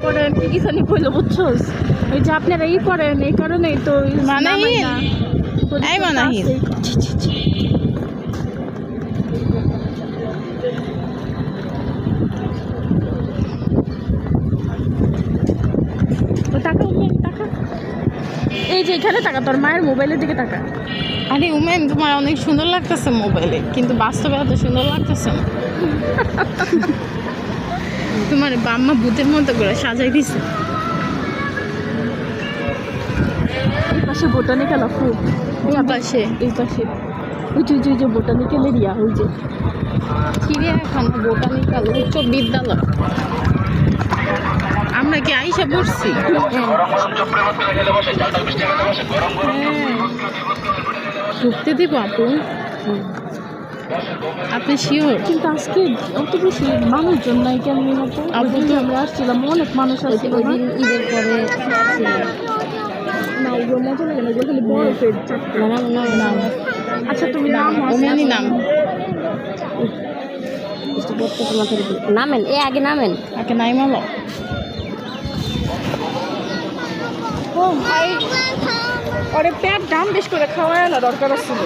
পরে কি জানি কইলো বুঝছস ওই যে আপনারা ই করেন এই কারণেই তো মানাহিন এই মানাহিন টাকা টাকা এই যে এখানে টাকা তোর মায়ের মোবাইলের দিকে টাকা। আরে উমেন তোমার অনেক সুন্দর লাগতেছে মোবাইলে, কিন্তু বাস্তবে এত সুন্দর লাগতেছে না। তোমার বাম্মা ভূতের মতো করে সাজাই দিছে। এই পাশে বোটানিক্যাল খুব কোন পাশে? এই পাশে ওই যে বোটানিক্যাল এরিয়া ওই যে চিড়িয়াখানা, বোটানিক্যাল, উচ্চ বিদ্যালয়। আমরা কি আইসা পড়ছি? ঢুকতে দিব আপু? আপনি শিওর? কিন্তু আজকে অত বেশি মানুষজন নাই কেন আপু তো আমরা আসছিলাম অনেক মানুষ আসছিল ওই দিন ঈদের পরে না ওগুলো মজা লাগে না ওগুলো খালি বরফের নাম। আচ্ছা তুমি নাম ওমেনই নাম। নামেন এ আগে নামেন আগে নাই মালো। ও ভাই ওরে পেট দাম বেশ করে খাওয়ায় না দরকার ছিল।